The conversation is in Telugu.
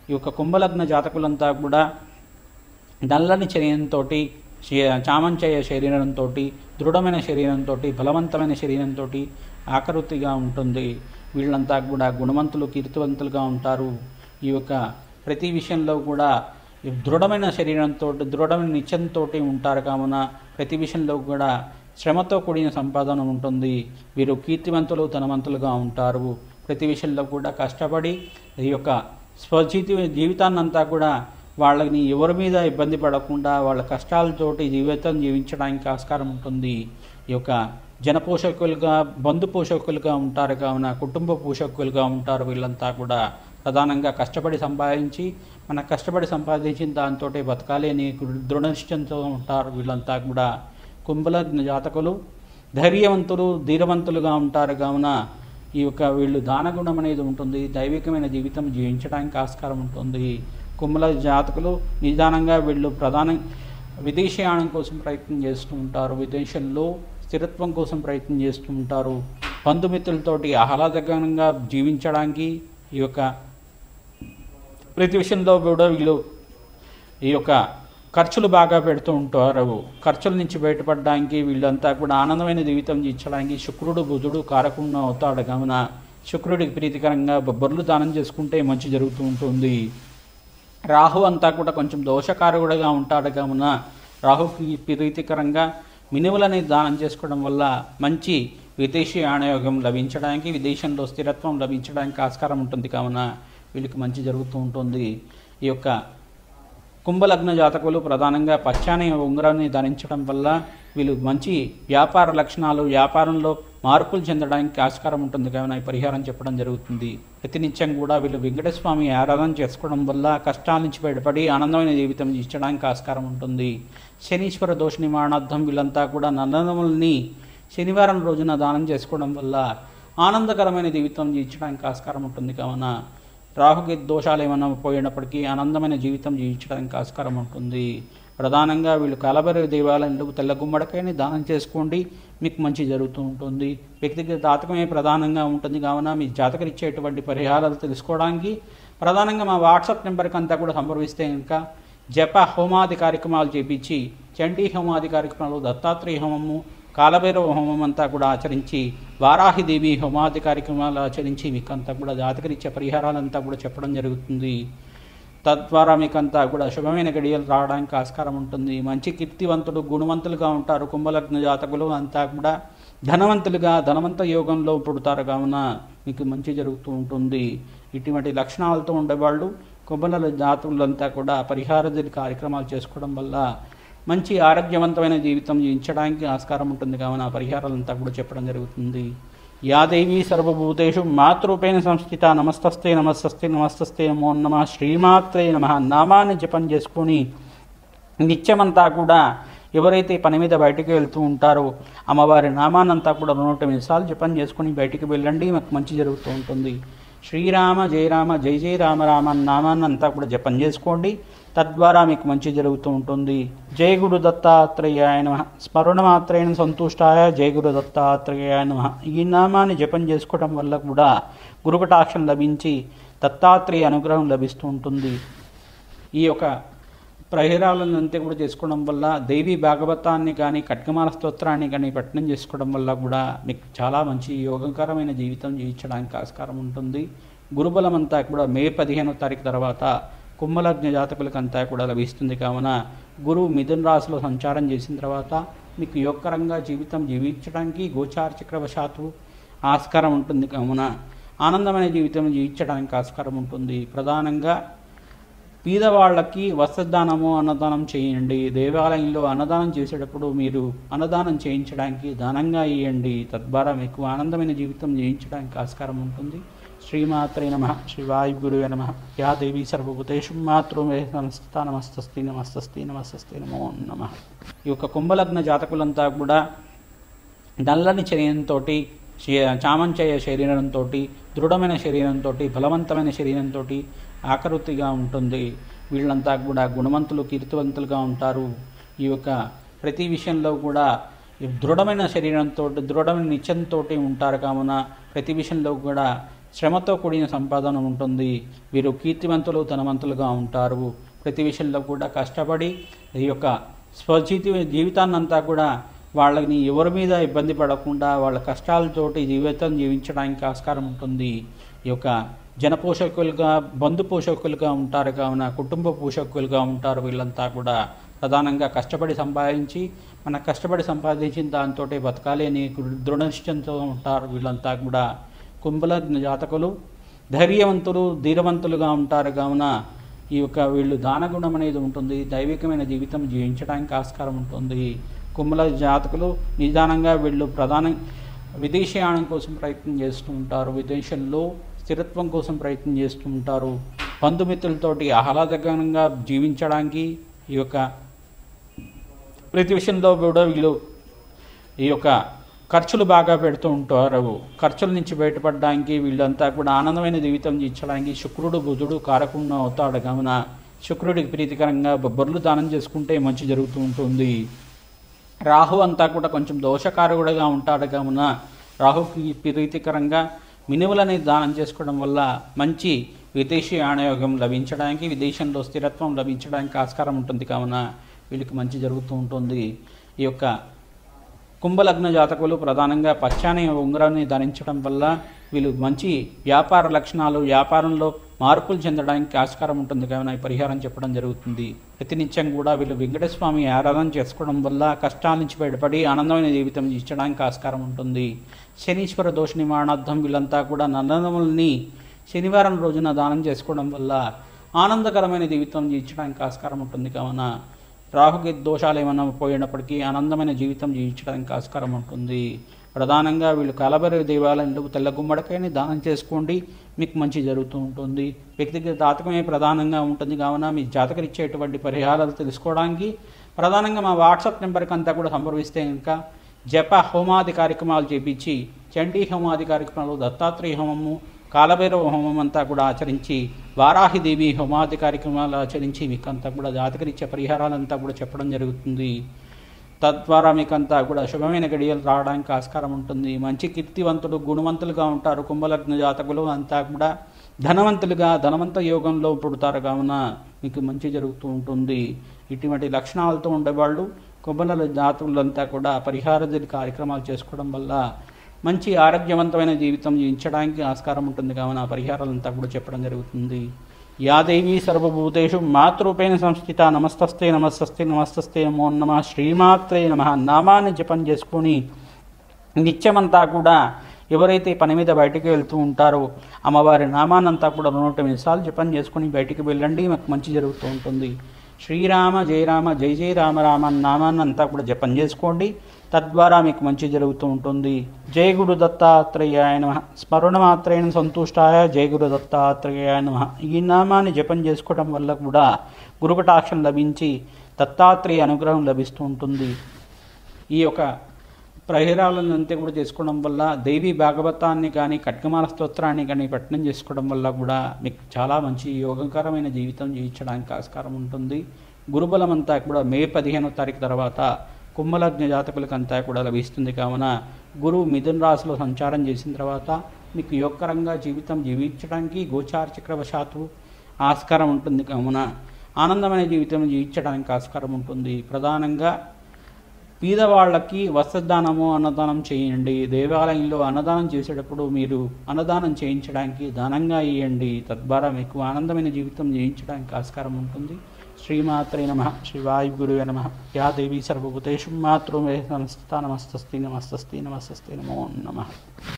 ఈ యొక్క కుంభలగ్న జాతకులంతా కూడా నల్లని శరీరంతో, చామంచయ శరీరంతో, దృఢమైన శరీరంతో, బలవంతమైన శరీరంతో ఆకృతిగా ఉంటుంది. వీళ్ళంతా కూడా గుణవంతులు, కీర్తివంతులుగా ఉంటారు. ఈ యొక్క ప్రతి విషయంలో కూడా దృఢమైన శరీరంతో, దృఢమైన నిశ్చయంతో ఉంటారు. కావున ప్రతి విషయంలో కూడా శ్రమతో కూడిన సంపాదన ఉంటుంది. వీరు కీర్తివంతులు, ధనవంతులుగా ఉంటారు. ప్రతి విషయంలో కూడా కష్టపడి ఈ యొక్క జీవితాన్నంతా కూడా వాళ్ళని ఎవరి మీద ఇబ్బంది పడకుండా వాళ్ళ కష్టాలతోటి జీవితం జీవించడానికి ఆస్కారం ఉంటుంది. ఈ యొక్క జన పోషకులుగా, బంధు పోషకులుగా ఉంటారు. కావున కుటుంబ పోషకులుగా ఉంటారు. వీళ్ళంతా కూడా ప్రధానంగా కష్టపడి సంపాదించి, కష్టపడి సంపాదించిన దాంతో బతకాలి అని దృఢనిశ్చయంతో ఉంటారు. వీళ్ళంతా కూడా కుంభలగ్న జాతకులు ధైర్యవంతులు, ధీరవంతులుగా ఉంటారు. కావున ఈ యొక్క వీళ్ళు దానగుణం అనేది ఉంటుంది. దైవికమైన జీవితం జీవించడానికి ఆస్కారం ఉంటుంది. కుంభల జాతకులు నిదానంగా వీళ్ళు విదేశీయానం కోసం ప్రయత్నం చేస్తూ ఉంటారు. విదేశంలో స్థిరత్వం కోసం ప్రయత్నం చేస్తూ ఉంటారు. బంధుమిత్రులతోటి ఆహ్లాదకరంగా జీవించడానికి ఈ యొక్క ప్రతి విషయంలో కూడా వీళ్ళు ఈ యొక్క ఖర్చులు బాగా పెడుతూ ఉంటారు. ఖర్చుల నుంచి బయటపడడానికి వీళ్ళంతా కూడా ఆనందమైన జీవితం జీవించడానికి శుక్రుడు, బుధుడు కారకుండా అవుతాడు. కావున శుక్రుడికి ప్రీతికరంగా బొబ్బర్లు దానం చేసుకుంటే మంచి జరుగుతూ ఉంటుంది. రాహు అంతా కూడా కొంచెం దోషకారకుడుగా ఉంటాడు. కావున రాహుకి ప్రీతికరంగా మినుములని దానం చేసుకోవడం వల్ల మంచి విదేశీ ఆనయోగం లభించడానికి, విదేశంలో స్థిరత్వం లభించడానికి ఆస్కారం ఉంటుంది. కావున వీళ్ళకి మంచి జరుగుతూ ఉంటుంది. ఈ యొక్క కుంభలగ్న జాతకులు ప్రధానంగా పచ్చాని ఉంగరాన్ని ధరించడం వల్ల వీళ్ళు మంచి వ్యాపార లక్షణాలు, వ్యాపారంలో మార్పులు చెందడానికి ఆస్కారం ఉంటుంది. కావున ఈ పరిహారం చెప్పడం జరుగుతుంది. ప్రతినిత్యం కూడా వీళ్ళు వెంకటేశ్వర స్వామి ఆరాధన చేసుకోవడం వల్ల కష్టాల నుంచి బయటపడి ఆనందమైన జీవితం జీవించడానికి ఆస్కారం ఉంటుంది. శనీశ్వర దోష నివారణార్థం వీళ్ళంతా కూడా నల్లనములని శనివారం రోజున దానం చేసుకోవడం వల్ల ఆనందకరమైన జీవితం జీవించడానికి ఆస్కారం ఉంటుంది. కావున రాహుకి దోషాలు ఏమైనా పోయినప్పటికీ ఆనందమైన జీవితం జీవించడానికి ఆస్కారం ఉంటుంది. ప్రధానంగా వీళ్ళు కలబరి దేవాలయంలో తెల్ల గుమ్మడికాయని దానం చేసుకోండి, మీకు మంచి జరుగుతూ ఉంటుంది. వ్యక్తిగత జాతకమే ప్రధానంగా ఉంటుంది. కావున మీ జాతకం ఇచ్చేటువంటి పరిహారాలు తెలుసుకోవడానికి ప్రధానంగా మా వాట్సాప్ నెంబర్కి అంతా కూడా సంప్రదిస్తే ఇంకా జప హోమాది కార్యక్రమాలు చేపించి, చండీ హోమాది కార్యక్రమాలు, దత్తాత్రేయ హోమము, కాలభైరవ హోమం అంతా కూడా ఆచరించి, వారాహిదేవి హోమాది కార్యక్రమాలు ఆచరించి మీకంతా కూడా జాతకరీత్యా పరిహారాలంతా కూడా చెప్పడం జరుగుతుంది. తద్వారా మీకంతా కూడా శుభమైన గడియలు రావడానికి ఆస్కారం ఉంటుంది. మంచి కీర్తివంతులు, గుణవంతులుగా ఉంటారు. కుంభలగ్న జాతకులు అంతా కూడా ధనవంతులుగా, ధనవంత యోగంలో పుడతారు. కావున మీకు మంచి జరుగుతూ ఉంటుంది. ఇటువంటి లక్షణాలతో ఉండేవాళ్ళు కుంభల జాతకులంతా కూడా పరిహార కార్యక్రమాలు చేసుకోవడం వల్ల మంచి ఆరోగ్యవంతమైన జీవితం జీవించడానికి ఆస్కారం ఉంటుంది. కావున పరిహారాలంతా కూడా చెప్పడం జరుగుతుంది. యాదేవి సర్వభూతేషు మాతృపేణ సంస్థిత నమస్తస్తే నమస్తస్తే నమస్తస్తే నమో నమః శ్రీమాత్రే నమః నామాన్ని జపం చేసుకొని నిత్యమంతా కూడా ఎవరైతే పని మీద బయటికి వెళ్తూ ఉంటారో అమ్మవారి నామాన్నంతా కూడా 108 సార్లు జపం చేసుకొని బయటికి వెళ్ళండి, మాకు మంచి జరుగుతూ ఉంటుంది. శ్రీరామ జయ రామ జయ జయ రామ రామ నామాన్నంతా కూడా జపం చేసుకోండి. తద్వారా మీకు మంచి జరుగుతూ ఉంటుంది. జయ గురు దత్తాత్రేయాయ నమః. స్మరణ మాత్రేణ సంతుష్టాయ జయ గురు దత్తాత్రేయాయ నమః. ఈ నామాన్ని జపం చేసుకోవడం వల్ల కూడా గురుకటాక్షం లభించి దత్తాత్రేయ అనుగ్రహం లభిస్తూ ఉంటుంది. ఈ యొక్క పరిహారాలను అంతే కూడా చేసుకోవడం వల్ల దేవి భాగవతాన్ని కానీ, ఖడ్గమాల స్తోత్రాన్ని కానీ పఠనం చేసుకోవడం వల్ల కూడా మీకు చాలా మంచి యోగకరమైన జీవితం జీవించడానికి ఆస్కారం ఉంటుంది. గురుబలం అంతా కూడా మే 15వ తారీఖు తర్వాత కుంభలగ్న జాతకులకంతా కూడా లభిస్తుంది. కావున గురువు మిథున రాశిలో సంచారం చేసిన తర్వాత మీకు యోగకరంగా జీవితం జీవించడానికి గోచార చక్రవశాత్తు ఆస్కారం ఉంటుంది. కావున ఆనందమైన జీవితం జీవించడానికి ఆస్కారం ఉంటుంది. ప్రధానంగా పేదవాళ్ళకి వస్త్రదానము, అన్నదానం చేయండి. దేవాలయంలో అన్నదానం చేసేటప్పుడు మీరు అన్నదానం చేయించడానికి దానంగా ఇవ్వండి. తద్వారా మీకు ఆనందమైన జీవితం జీవించడానికి ఆస్కారం ఉంటుంది. శ్రీమాత్రే నమః. శ్రీ వాయుగురువే నమః. యా దేవి సర్వభూతేషు మాతృమే సంస్థ నమస్తస్తి నమస్తస్తి నమస్తస్తి నమో నమః. ఈ యొక్క కుంభలగ్న జాతకులంతా కూడా నల్లని శరీరంతో, చామంచయ శరీరంతో, దృఢమైన శరీరంతో, బలవంతమైన శరీరంతో ఆకృతిగా ఉంటుంది. వీళ్ళంతా కూడా గుణవంతులు, కీర్తివంతులుగా ఉంటారు. ఈ యొక్క ప్రతి విషయంలో కూడా దృఢమైన శరీరంతో, దృఢమైన నిశ్చయంతో ఉంటారు. కావున ప్రతి విషయంలో కూడా శ్రమతో కూడిన సంపాదన ఉంటుంది. వీరు కీర్తివంతులు, ధనవంతులుగా ఉంటారు. ప్రతి విషయంలో కూడా కష్టపడి ఈ యొక్క జీవితాన్నంతా కూడా వాళ్ళని ఎవరి మీద ఇబ్బంది పడకుండా వాళ్ళ కష్టాలతోటి జీవితం జీవించడానికి ఆస్కారం ఉంటుంది. ఈ యొక్క జన పోషకులుగా, బంధు పోషకులుగా ఉంటారు కావున కుటుంబ పోషకులుగా ఉంటారు. వీళ్ళంతా కూడా ప్రధానంగా కష్టపడి సంపాదించి కష్టపడి సంపాదించిన దాంతో బతకాలి అని దృఢనిశ్చయంతో ఉంటారు. వీళ్ళంతా కూడా కుంభలగ్న జాతకులు ధైర్యవంతులు, ధీరవంతులుగా ఉంటారు కావున ఈ యొక్క వీళ్ళు దానగుణం అనేది ఉంటుంది. దైవికమైన జీవితం జీవించడానికి ఆస్కారం ఉంటుంది. కుంభల జాతకులు నిదానంగా వీళ్ళు విదేశీయానం కోసం ప్రయత్నం చేస్తూ ఉంటారు. విదేశంలో స్థిరత్వం కోసం ప్రయత్నం చేస్తూ ఉంటారు. బంధుమిత్రులతోటి ఆహ్లాదకరంగా జీవించడానికి ఈ యొక్క ప్రతి విషయంలో కూడా వీళ్ళు ఈ యొక్క ఖర్చులు బాగా పెడుతూ ఉంటారు. ఖర్చుల నుంచి బయటపడడానికి వీళ్ళంతా కూడా ఆనందమైన జీవితం జీవించడానికి శుక్రుడు, బుధుడు కారకుండా అవుతాడు కావున శుక్రుడికి ప్రీతికరంగా బొబ్బర్లు దానం చేసుకుంటే మంచి జరుగుతూ ఉంటుంది. రాహు అంతా కూడా కొంచెం దోషకారకుడుగా ఉంటాడు కావున రాహుకి ప్రీతికరంగా మినువులని దానం చేసుకోవడం వల్ల మంచి విదేశీ ఆనయోగం లభించడానికి, విదేశంలో స్థిరత్వం లభించడానికి ఆస్కారం ఉంటుంది కావున వీళ్ళకి మంచి జరుగుతూ ఉంటుంది. ఈ యొక్క కుంభలగ్న జాతకులు ప్రధానంగా పచ్చని ఉంగరాన్ని ధరించడం వల్ల వీళ్ళు మంచి వ్యాపార లక్షణాలు, వ్యాపారంలో మార్పులు చెందడానికి ఆస్కారం ఉంటుంది కావున ఈ పరిహారం చెప్పడం జరుగుతుంది. ప్రతినిత్యం కూడా వీళ్ళు వెంకటేశ్వర స్వామి ఆరాధన చేసుకోవడం వల్ల కష్టాల నుంచి బయటపడి ఆనందమైన జీవితం జీవించడానికి ఆస్కారం ఉంటుంది. శనీశ్వర దోష నివారణార్థం వీళ్ళంతా కూడా నల్లనములని శనివారం రోజున దానం చేసుకోవడం వల్ల ఆనందకరమైన జీవితం జీవించడానికి ఆస్కారం ఉంటుంది కావున రాహుకి దోషాలు ఏమైనా పోయినప్పటికీ ఆనందమైన జీవితం జీవించడానికి ఆస్కారం ఉంటుంది. ప్రధానంగా వీళ్ళు కాలభైరవ దేవాలయంలో తెల్ల గుమ్మడికాయని దానం చేసుకోండి, మీకు మంచి జరుగుతూ ఉంటుంది. వ్యక్తిగత జాతకమే ప్రధానంగా ఉంటుంది కావున మీ జాతకరిచ్చేటువంటి పరిహారాలు తెలుసుకోవడానికి ప్రధానంగా మా వాట్సాప్ నెంబర్కి అంతా కూడా సంప్రదిస్తే ఇంకా జప హోమాది కార్యక్రమాలు చేపించి చండీ హోమాది కార్యక్రమాలు, దత్తాత్రేయ హోమము, కాలభైరవ హోమం అంతా కూడా ఆచరించి వారాహిదేవి హోమాది కార్యక్రమాలు ఆచరించి మీకు అంతా కూడా జాతకరిచ్చే పరిహారాలంతా కూడా చెప్పడం జరుగుతుంది. తద్వారా మీకంతా కూడా శుభమైన గడియలు రావడానికి ఆస్కారం ఉంటుంది. మంచి కీర్తివంతులు, గుణవంతులుగా ఉంటారు. కుంభలగ్న జాతకులు అంతా కూడా ధనవంతులుగా, ధనవంత యోగంలో పుడతారు కావున మీకు మంచి జరుగుతూ ఉంటుంది. ఇటువంటి లక్షణాలతో ఉండేవాళ్ళు కుంభల జాతకులంతా కూడా పరిహార కార్యక్రమాలు చేసుకోవడం వల్ల మంచి ఆరోగ్యవంతమైన జీవితం జీవించడానికి ఆస్కారం ఉంటుంది కావున పరిహారాలంతా కూడా చెప్పడం జరుగుతుంది. యా దేవీ సర్వభూతేషు మాతృరూపేణ సంస్థిత నమస్తస్తే నమస్తస్తే నమస్తస్తే నమో నమః శ్రీమాత్రే నమః నామాన్ని జపం చేసుకొని నిత్యమంతా కూడా ఎవరైతే పని మీద బయటికి వెళ్తూ ఉంటారో అమ్మవారి నామాన్నంతా కూడా 108 సార్లు జపం చేసుకొని బయటికి వెళ్ళండి, మాకు మంచి జరుగుతూ ఉంటుంది. శ్రీరామ జయ రామ జయ జయ రామ రామ నామాన్నంతా కూడా జపం చేసుకోండి, తద్వారా మీకు మంచి జరుగుతూ ఉంటుంది. జయ గురు దత్తాత్రేయాయ నమః, స్మరణ మాత్రేణ సంతుష్టాయ జయ గురు దత్తాత్రేయాయ నమః. ఈ నామాన్ని జపం చేసుకోవడం వల్ల కూడా గురుకటాక్షం లభించి దత్తాత్రేయ అనుగ్రహం లభిస్తూ ఉంటుంది. ఈ యొక్క పరిహారాలను అంతే కూడా చేసుకోవడం వల్ల దేవి భాగవతాన్ని కానీ ఖడ్గమాల స్తోత్రాన్ని కానీ పఠనం చేసుకోవడం వల్ల కూడా మీకు చాలా మంచి యోగకరమైన జీవితం జీవించడానికి ఆస్కారం ఉంటుంది. గురుబలం అంతా కూడా మే 15వ తారీఖు తర్వాత కుంభలగ్న జాతకులకంతా కూడా లభిస్తుంది కావున గురువు మిథున రాశిలో సంచారం చేసిన తర్వాత మీకు యోగకరంగా జీవితం జీవించడానికి గోచార చక్రవశాత్తు ఆస్కారం ఉంటుంది కావున ఆనందమైన జీవితం జీవించడానికి ఆస్కారం ఉంటుంది. ప్రధానంగా పేదవాళ్ళకి వస్త్రదానము, అన్నదానం చేయండి. దేవాలయంలో అన్నదానం చేసేటప్పుడు మీరు అన్నదానం చేయించడానికి దానంగా ఇవ్వండి, తద్వారా మీకు ఆనందమైన జీవితం జీవించడానికి ఆస్కారం ఉంటుంది. శ్రీమాత్రే నమః, శ్రీ వాయుగురువే నమః. యా దేవీ సర్వభూతేషు మాతృమే సంస్థితా నమస్తస్తే నమస్తస్తే నమస్తస్తే నమో నమః.